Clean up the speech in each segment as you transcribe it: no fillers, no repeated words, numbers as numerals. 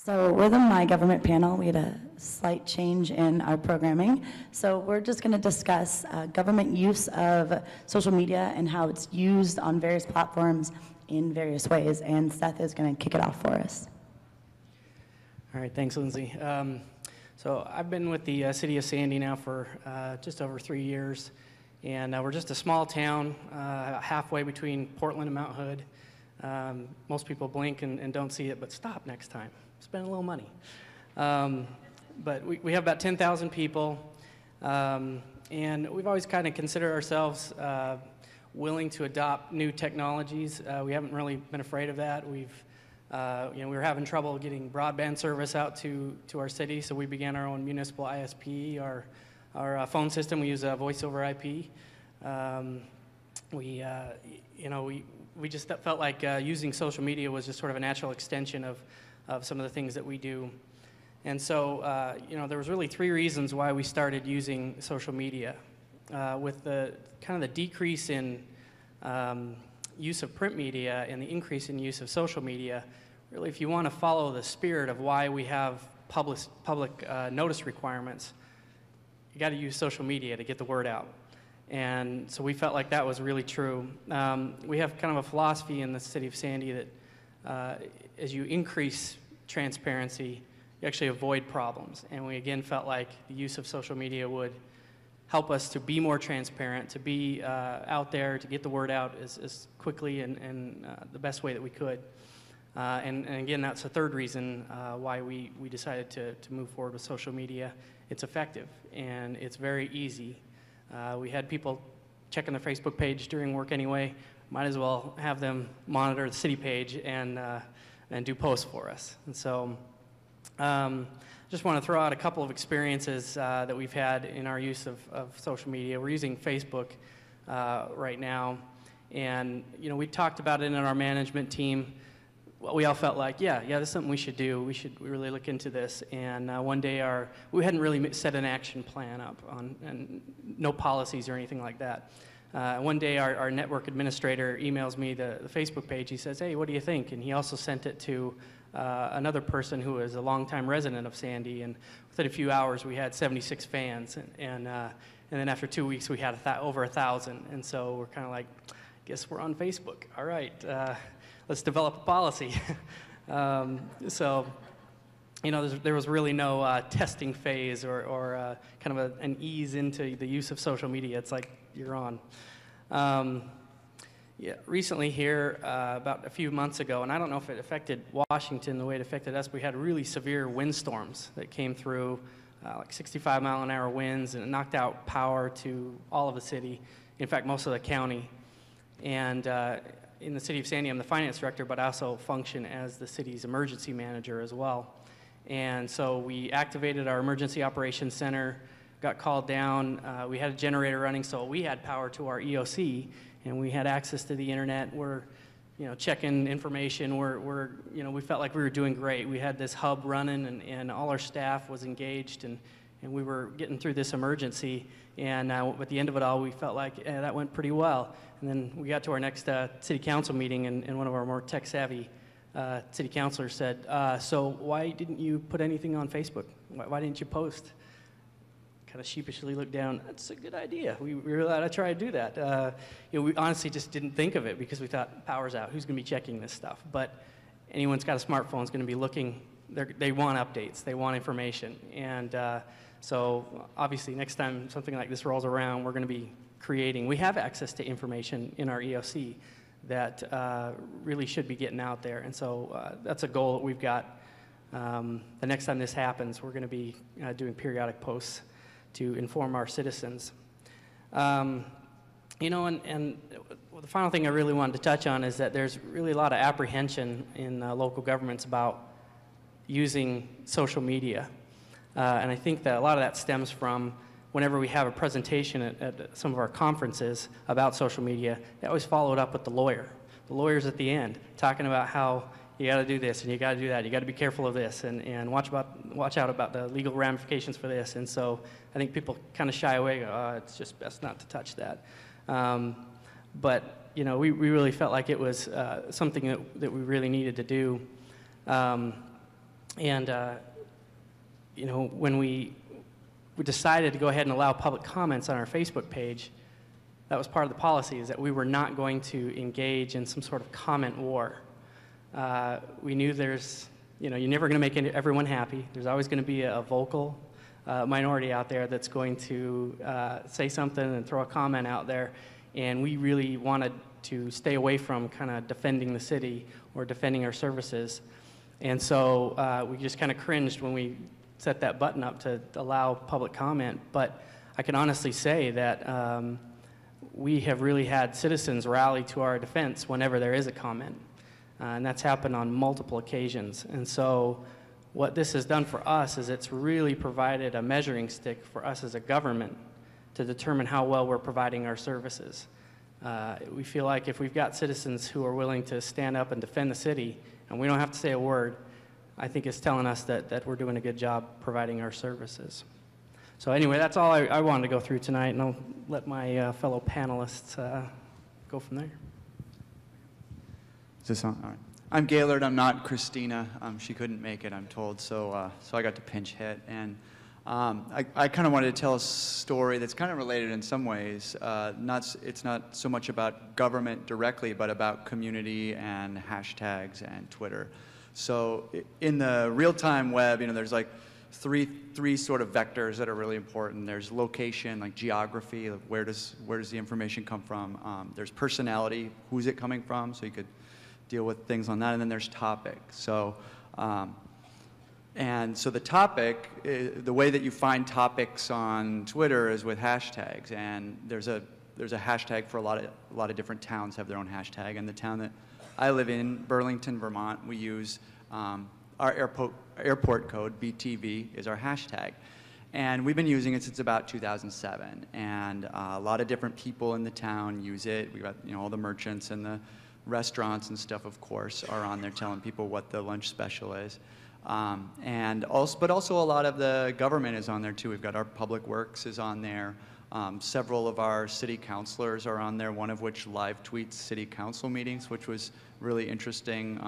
So with My Government panel, we had a slight change in our programming. So we're just going to discuss government use of social media and how it's used on various platforms in various ways. And Seth is going to kick it off for us. All right, thanks, Lynsey. So I've been with the city of Sandy now for just over 3 years. And we're just a small town, halfway between Portland and Mount Hood. Most people blink and don't see it, but stop next time. Spend a little money. But we have about 10,000 people, and we've always kind of considered ourselves willing to adopt new technologies. We haven't really been afraid of that. We were having trouble getting broadband service out to our city, so we began our own municipal ISP. Our phone system, we use voice over IP. We just felt like using social media was just sort of a natural extension of some of the things that we do. And so, there was really 3 reasons why we started using social media. With the kind of the decrease in use of print media and the increase in use of social media, really if you want to follow the spirit of why we have public notice requirements, you got to use social media to get the word out. And so we felt like that was really true. We have kind of a philosophy in the city of Sandy that as you increase transparency, you actually avoid problems. And we again felt like the use of social media would help us to be more transparent, to be out there, to get the word out as quickly and the best way that we could. And again, that's the 3rd reason why we decided to move forward with social media. It's effective and it's very easy. We had people checking the Facebook page during work anyway. Might as well have them monitor the city page and do posts for us. And so just want to throw out a couple of experiences that we've had in our use of social media. We're using Facebook right now, and we talked about it in our management team. Well, we all felt like, yeah, this is something we should do. We should really look into this. And one day we hadn't really set an action plan up and no policies or anything like that. One day our network administrator emails me the Facebook page. He says, hey, what do you think? And he also sent it to another person who is a longtime resident of Sandy. And within a few hours, we had 76 fans. And then after 2 weeks, we had over 1,000. And so we're kind of like, guess we're on Facebook. All right, let's develop a policy. So, there was really no testing phase or kind of an ease into the use of social media. It's like you're on. Recently here, about a few months ago, and I don't know if it affected Washington the way it affected us, we had really severe windstorms that came through, like 65-mile-an-hour winds, and it knocked out power to all of the city, in fact, most of the county. And in the city of Sandy, I'm the finance director, but I also function as the city's emergency manager as well. And so we activated our emergency operations center, got called down. We had a generator running, so we had power to our EOC, and we had access to the internet. We're, checking information. We felt like we were doing great. We had this hub running, and all our staff was engaged, and we were getting through this emergency. And at the end of it all, we felt like that went pretty well. And then we got to our next city council meeting, and one of our more tech-savvy city councilors said, so why didn't you put anything on Facebook? Why didn't you post? Kind of sheepishly looked down. That's a good idea. We really ought to try to do that. We honestly just didn't think of it because we thought, power's out. Who's going to be checking this stuff? But anyone's got a smartphone is going to be looking. They want updates. They want information. And so obviously next time something like this rolls around, we're going to be creating. We have access to information in our EOC that really should be getting out there. And so that's a goal that we've got. The next time this happens, we're going to be doing periodic posts to inform our citizens. And the final thing I really wanted to touch on is that there's really a lot of apprehension in local governments about using social media. And I think that a lot of that stems from whenever we have a presentation at some of our conferences about social media, they always follow it up with the lawyer. The lawyer's at the end talking about how you got to do this and you got to do that. You got to be careful of this and watch out about the legal ramifications for this. And so I think people kind of shy away. It's just best not to touch that. But we really felt like it was something that we really needed to do. And you know, when we decided to go ahead and allow public comments on our Facebook page, that was part of the policy, is that we were not going to engage in some sort of comment war. We knew there's, you know, you're never going to make everyone happy. There's always going to be a vocal minority out there that's going to say something and throw a comment out there, and we really wanted to stay away from kind of defending the city or defending our services. And so we just kind of cringed when we set that button up to allow public comment. But I can honestly say that we have really had citizens rally to our defense whenever there is a comment. And that's happened on multiple occasions. And so what this has done for us is it's really provided a measuring stick for us as a government to determine how well we're providing our services. We feel like if we've got citizens who are willing to stand up and defend the city, and we don't have to say a word, I think it's telling us that we're doing a good job providing our services. So anyway, that's all I wanted to go through tonight, and I'll let my fellow panelists go from there. Is this on? All right. I'm Gahlord. I'm not Christina. She couldn't make it, I'm told, so I got to pinch hit. And I kind of wanted to tell a story that's kind of related in some ways. It's not so much about government directly, but about community and hashtags and Twitter. So in the real-time web, you know, there's like three sort of vectors that are really important. There's location, like geography, like where does the information come from? There's personality, who's it coming from? So you could deal with things on that. And then there's topic. So and so the topic, the way that you find topics on Twitter is with hashtags. And there's a hashtag for a lot of different towns have their own hashtag. And the town that I live in, Burlington, Vermont, we use our airport code, BTV, is our hashtag. And we've been using it since about 2007. And a lot of different people in the town use it. We've got, you know, all the merchants and the restaurants and stuff, of course, are on there telling people what the lunch special is. But also a lot of the government is on there too. We've got our Public Works is on there. Several of our city councilors are on there, one of which live tweets city council meetings, which was really interesting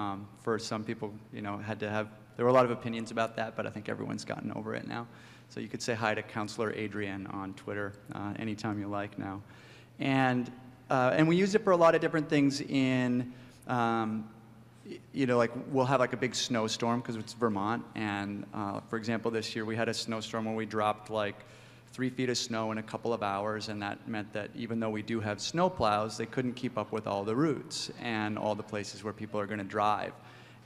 for some people. You know, there were a lot of opinions about that, but I think everyone's gotten over it now. So you could say hi to Councilor Adrian on Twitter anytime you like now. And we use it for a lot of different things in, you know, like we'll have like a big snowstorm because it's Vermont. And for example, this year we had a snowstorm where we dropped like 3 feet of snow in a couple of hours, and that meant that even though we do have snow plows, they couldn't keep up with all the routes and all the places where people are going to drive.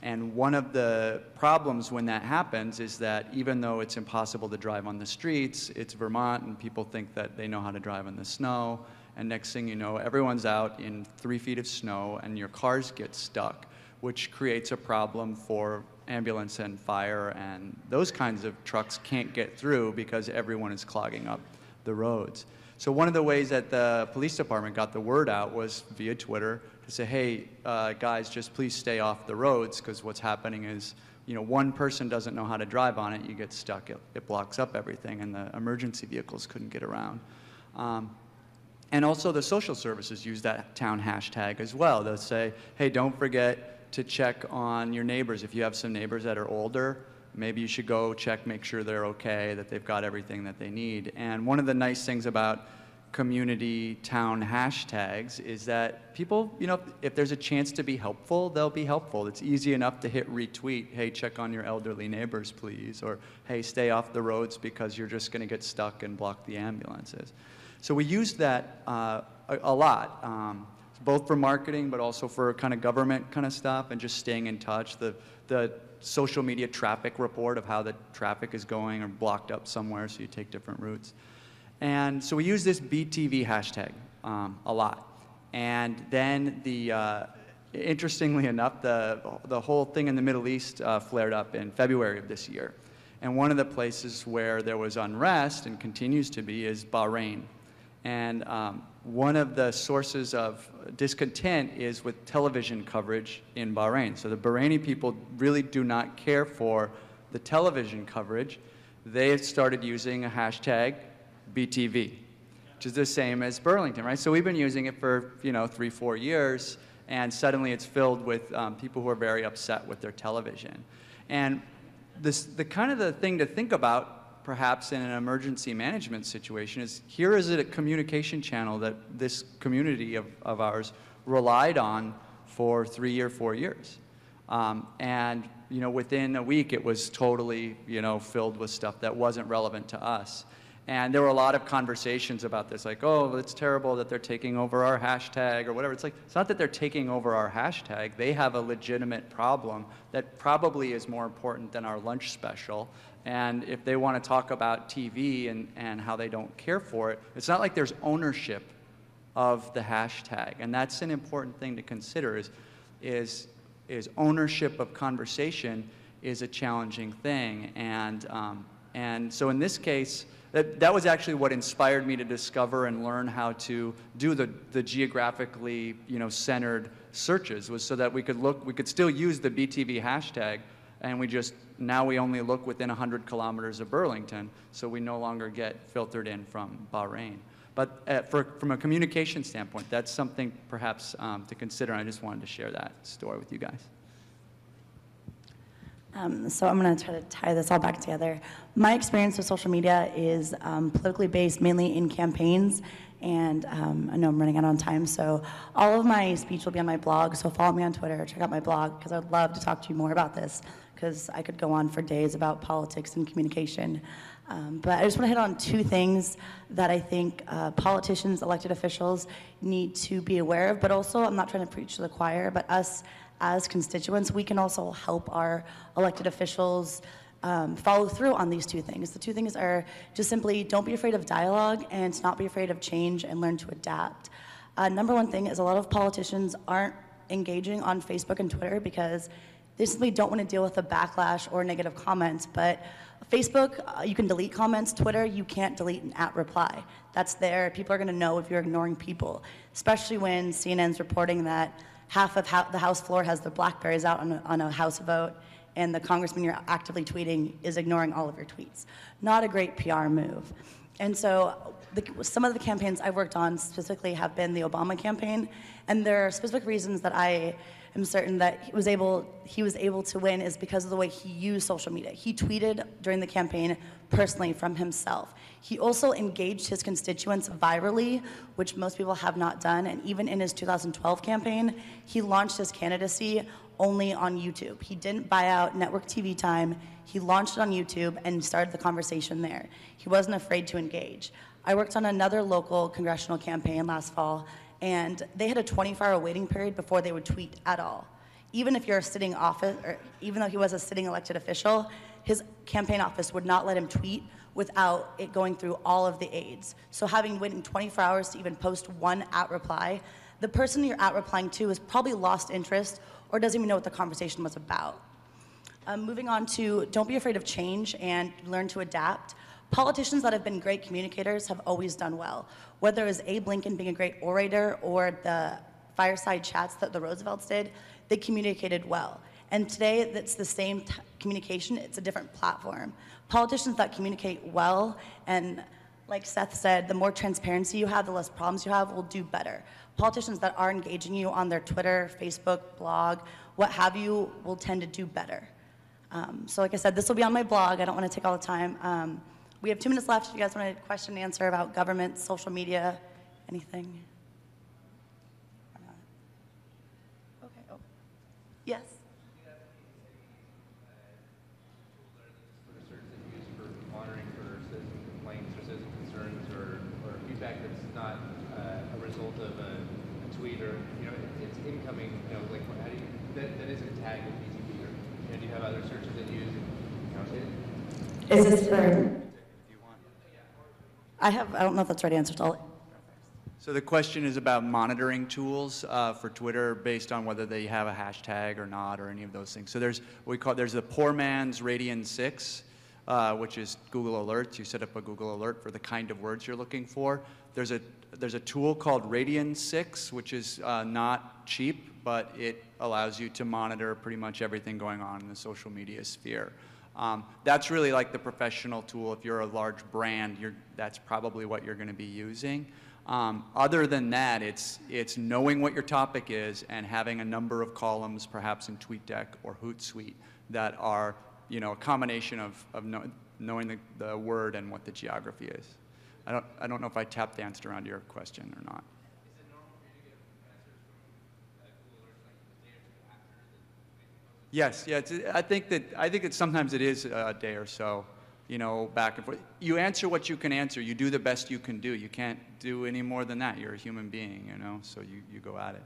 And one of the problems when that happens is that even though it's impossible to drive on the streets, it's Vermont and people think that they know how to drive in the snow. And next thing you know, everyone's out in 3 feet of snow and your cars get stuck, which creates a problem for ambulance and fire, and those kinds of trucks can't get through because everyone is clogging up the roads. So one of the ways that the police department got the word out was via Twitter to say, hey, guys, just please stay off the roads, because what's happening is, you know, one person doesn't know how to drive on it, you get stuck, it blocks up everything, and the emergency vehicles couldn't get around. And also the social services use that town hashtag as well. They'll say, hey, don't forget to check on your neighbors. If you have some neighbors that are older, maybe you should go check, make sure they're okay, that they've got everything that they need. And one of the nice things about community town hashtags is that people, you know, if there's a chance to be helpful, they'll be helpful. It's easy enough to hit retweet, hey, check on your elderly neighbors, please, or hey, stay off the roads because you're just going to get stuck and block the ambulances. So we use that a lot. Both for marketing, but also for kind of government kind of stuff and just staying in touch. The social media traffic report of how the traffic is going or blocked up somewhere, so you take different routes. And so we use this BTV hashtag a lot. And then interestingly enough, the whole thing in the Middle East flared up in February of this year. And one of the places where there was unrest and continues to be is Bahrain. And one of the sources of discontent is with television coverage in Bahrain. So the Bahraini people really do not care for the television coverage. They have started using a hashtag BTV, which is the same as Burlington, right? So we've been using it for, you know, 3-4 years, and suddenly it's filled with people who are very upset with their television. And the kind of the thing to think about, perhaps in an emergency management situation, is here is a communication channel that this community of ours relied on for 3 or 4 years. And within a week, it was totally, filled with stuff that wasn't relevant to us. And there were a lot of conversations about this, like, oh, it's terrible that they're taking over our hashtag or whatever. It's like, it's not that they're taking over our hashtag. They have a legitimate problem that probably is more important than our lunch special. And if they want to talk about TV and how they don't care for it, it's not like there's ownership of the hashtag. And that's an important thing to consider, is ownership of conversation is a challenging thing. And so in this case, that was actually what inspired me to discover and learn how to do the geographically centered searches, was so that we could still use the BTV hashtag, and now we only look within 100 kilometers of Burlington, so we no longer get filtered in from Bahrain. But from a communication standpoint, that's something perhaps to consider, and I just wanted to share that story with you guys. So I'm going to try to tie this all back together. My experience with social media is politically based, mainly in campaigns, and I know I'm running out on time, so all of my speech will be on my blog, so follow me on Twitter, check out my blog, because I'd love to talk to you more about this, because I could go on for days about politics and communication. But I just want to hit on two things that I think politicians, elected officials need to be aware of, but also, I'm not trying to preach to the choir, but us as constituents, we can also help our elected officials follow through on these two things. The two things are just simply don't be afraid of dialogue and not be afraid of change and learn to adapt. Number one thing is a lot of politicians aren't engaging on Facebook and Twitter because they simply don't want to deal with the backlash or negative comments. But Facebook, you can delete comments. Twitter, you can't delete an @reply. That's there. People are going to know if you're ignoring people, especially when CNN's reporting that half of the House floor has their Blackberries out on a House vote, and the congressman you're actively tweeting is ignoring all of your tweets. Not a great PR move. And so some of the campaigns I've worked on specifically have been the Obama campaign, and there are specific reasons that I am certain that he was able to win is because of the way he used social media. He tweeted during the campaign personally from himself. He also engaged his constituents virally, which most people have not done, and even in his 2012 campaign, he launched his candidacy only on YouTube. He didn't buy out network TV time. He launched it on YouTube and started the conversation there. He wasn't afraid to engage. I worked on another local congressional campaign last fall, and they had a 24-hour waiting period before they would tweet at all. Even if you're a sitting office, or even though he was a sitting elected official, his campaign office would not let him tweet without it going through all of the aides. So having waited 24 hours to even post one @reply, the person you're @replying to has probably lost interest or doesn't even know what the conversation was about. Moving on to don't be afraid of change and learn to adapt. Politicians that have been great communicators have always done well. Whether it was Abe Lincoln being a great orator or the fireside chats that the Roosevelts did, they communicated well. And today, it's the same communication, it's a different platform. Politicians that communicate well, and like Seth said, the more transparency you have, the less problems you have, will do better. Politicians that are engaging you on their Twitter, Facebook, blog, what have you, will tend to do better. So like I said, this will be on my blog. I don't want to take all the time. We have 2 minutes left. If you guys want a question and answer about government, social media, anything? Okay. Oh. Yes. Monitoring for citizen complaints or citizen concerns or feedback that's not a result of a tweet or it's incoming. Like how do you that isn't tagged with BTV or do you have other searches that use Is this for? I don't know if that's the right answer. So the question is about monitoring tools for Twitter based on whether they have a hashtag or not, or any of those things. So there's the poor man's Radian 6, which is Google Alerts. You set up a Google Alert for the kind of words you're looking for. There's a tool called Radian 6, which is not cheap, but it allows you to monitor pretty much everything going on in the social media sphere. That's really like the professional tool. If you're a large brand, that's probably what you're going to be using. Other than that, it's knowing what your topic is and having a number of columns, perhaps in TweetDeck or Hootsuite, that are you know, a combination of knowing the word and what the geography is. I don't know if I tap danced around your question or not. Is it normal for you to get answers from Google Alerts like a day or two after the Yes, yeah. I think that sometimes it is a day or so, you know, back and forth. You answer what you can answer. You do the best you can do. You can't do any more than that. You're a human being, you know, so you go at it.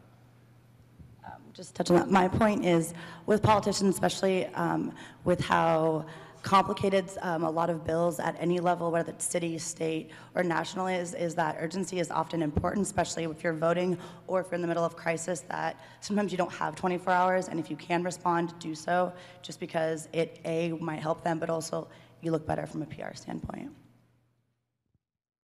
Just touch on that. My point is, with politicians, especially with how complicated a lot of bills at any level, whether it's city, state, or national is that urgency is often important, especially if you're voting or if you're in the middle of crisis, that sometimes you don't have 24 hours, and if you can respond, do so, just because it, A, might help them, but also you look better from a PR standpoint.